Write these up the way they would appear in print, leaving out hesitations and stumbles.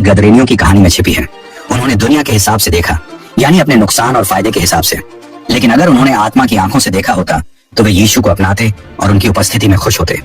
गदरेनियों की कहानी में छिपी है। उन्होंने दुनिया के हिसाब से देखा, यानी अपने नुकसान और फायदे के हिसाब से। लेकिन अगर उन्होंने आत्मा की आंखों से देखा होता तो वे यीशु को अपनाते और उनकी उपस्थिति में खुश होते।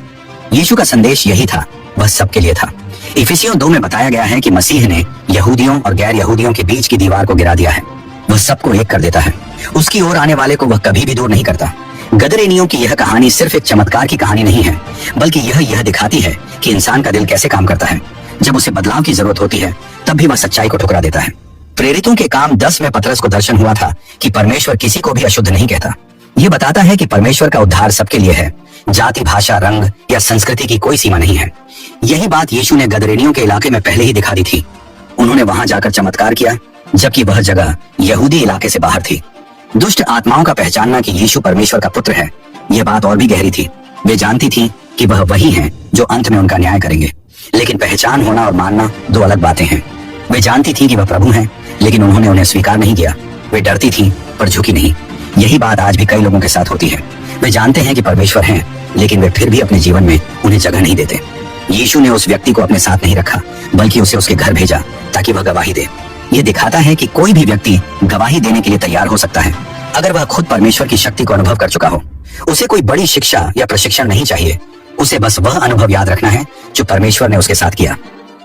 यीशु का संदेश यही था, वह सबके लिए था। इफिसियों 2 में बताया गया है कि मसीह ने यहूदियों और गैर यहूदियों के बीच की दीवार को गिरा दिया है। वह सबको एक कर देता है, उसकी ओर आने वाले को वह कभी भी दूर नहीं करता। गदरेनियों की यह कहानी सिर्फ एक चमत्कार की कहानी नहीं है, बल्कि यह दिखाती है कि इंसान का दिल कैसे काम करता है। जब उसे बदलाव की जरूरत होती है तब भी वह सच्चाई को ठुकरा देता है। प्रेरितों के काम 10 में पतरस को दर्शन हुआ था कि परमेश्वर किसी को भी अशुद्ध नहीं कहता। यह बताता है कि परमेश्वर का उद्धार सबके लिए है, जाति, भाषा, रंग या संस्कृति की कोई सीमा नहीं है। यही बात यीशु ने गदरेनियों के इलाके में पहले ही दिखा दी थी। उन्होंने वहां जाकर चमत्कार किया, जबकि वह जगह यहूदी इलाके से बाहर थी। दुष्ट आत्माओं का पहचानना कि यीशु परमेश्वर का पुत्र है, यह बात और भी गहरी थी। वे जानती थी कि वह वही हैं जो अंत में उनका न्याय करेंगे। लेकिन पहचान होना और मानना 2 अलग बातें हैं। वे जानती थी कि वह प्रभु हैं, लेकिन उन्होंने उन्हें स्वीकार नहीं किया। वे डरती थी पर झुकी नहीं। यही बात आज भी कई लोगों के साथ होती है। वे जानते हैं कि परमेश्वर हैं, लेकिन वे फिर भी अपने जीवन में उन्हें जगह नहीं देते। यीशु ने उस व्यक्ति को अपने साथ नहीं रखा, बल्कि उसे उसके घर भेजा ताकि वह गवाही दे। यह दिखाता है कि कोई भी व्यक्ति गवाही देने के लिए तैयार हो सकता है, अगर वह खुद परमेश्वर की शक्ति को अनुभव कर चुका हो। उसे कोई बड़ी शिक्षा या प्रशिक्षण नहीं चाहिए, उसे बस वह अनुभव याद रखना है जो परमेश्वर ने उसके साथ किया।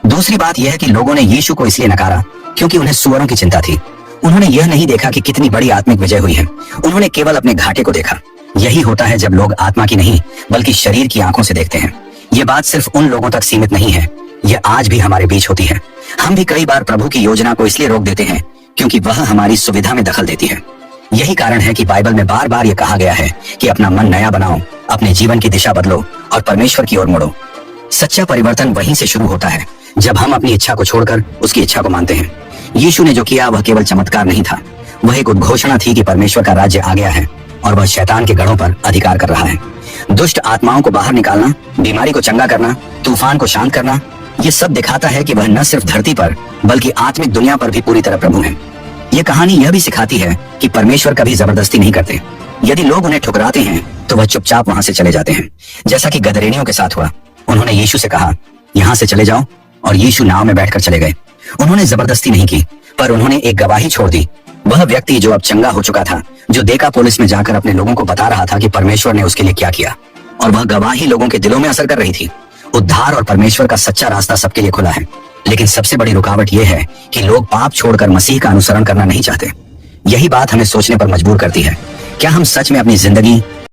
दूसरी बात यह है कि लोगों ने यीशु को इसलिए नकारा क्योंकि उन्हें सुअरों की चिंता थी। उन्होंने यह नहीं देखा कि कितनी बड़ी आत्मिक विजय हुई है। उन्होंने केवल अपने घाटे को देखा। यही होता है जब लोग आत्मा की नहीं बल्कि शरीर की आंखों से देखते हैं। यह बात सिर्फ उन लोगों तक सीमित नहीं है, यह आज भी हमारे बीच होती है। हम भी कई बार प्रभु की योजना को इसलिए रोक देते हैं क्योंकि वह हमारी सुविधा में दखल देती है। यही कारण है कि बाइबल में बार बार यह कहा गया है कि अपना मन नया बनाओ, अपने जीवन की दिशा बदलो और परमेश्वर की ओर मुड़ो। सच्चा परिवर्तन वहीं से शुरू होता है जब हम अपनी इच्छा को छोड़कर उसकी इच्छा को मानते हैं। यीशु ने जो किया वह केवल चमत्कार नहीं था, वह एक उद्घोषणा थी कि परमेश्वर का राज्य आ गया है और वह शैतान के गढ़ों पर अधिकार कर रहा है। दुष्ट आत्माओं को बाहर निकालना, बीमारी को चंगा करना, तूफान को शांत करना, ये सब दिखाता है कि वह न सिर्फ धरती पर बल्कि आत्मिक दुनिया पर भी पूरी तरह प्रभु है। यह कहानी यह भी सिखाती है कि परमेश्वर कभी जबरदस्ती नहीं करते। यदि लोग उन्हें ठुकराते हैं तो वह चुपचाप वहां से चले जाते हैं, जैसा कि गदरेनियों के साथ हुआ। उन्होंने यीशु से कहा, यहाँ से चले जाओ, और यीशु नाव में बैठकर चले गए। उन्होंने जबरदस्ती नहीं की, पर उन्होंने एक गवाही छोड़ दी। वह व्यक्ति जो अब चंगा हो चुका था, जो देकापोलिस में जाकर अपने लोगों को बता रहा था कि परमेश्वर ने उसके लिए क्या किया, और वह गवाही लोगों के दिलों में असर कर रही थी। उद्धार और परमेश्वर का सच्चा रास्ता सबके लिए खुला है, लेकिन सबसे बड़ी रुकावट यह है कि लोग पाप छोड़कर मसीह का अनुसरण करना नहीं चाहते। यही बात हमें सोचने पर मजबूर करती है, क्या हम सच में अपनी जिंदगी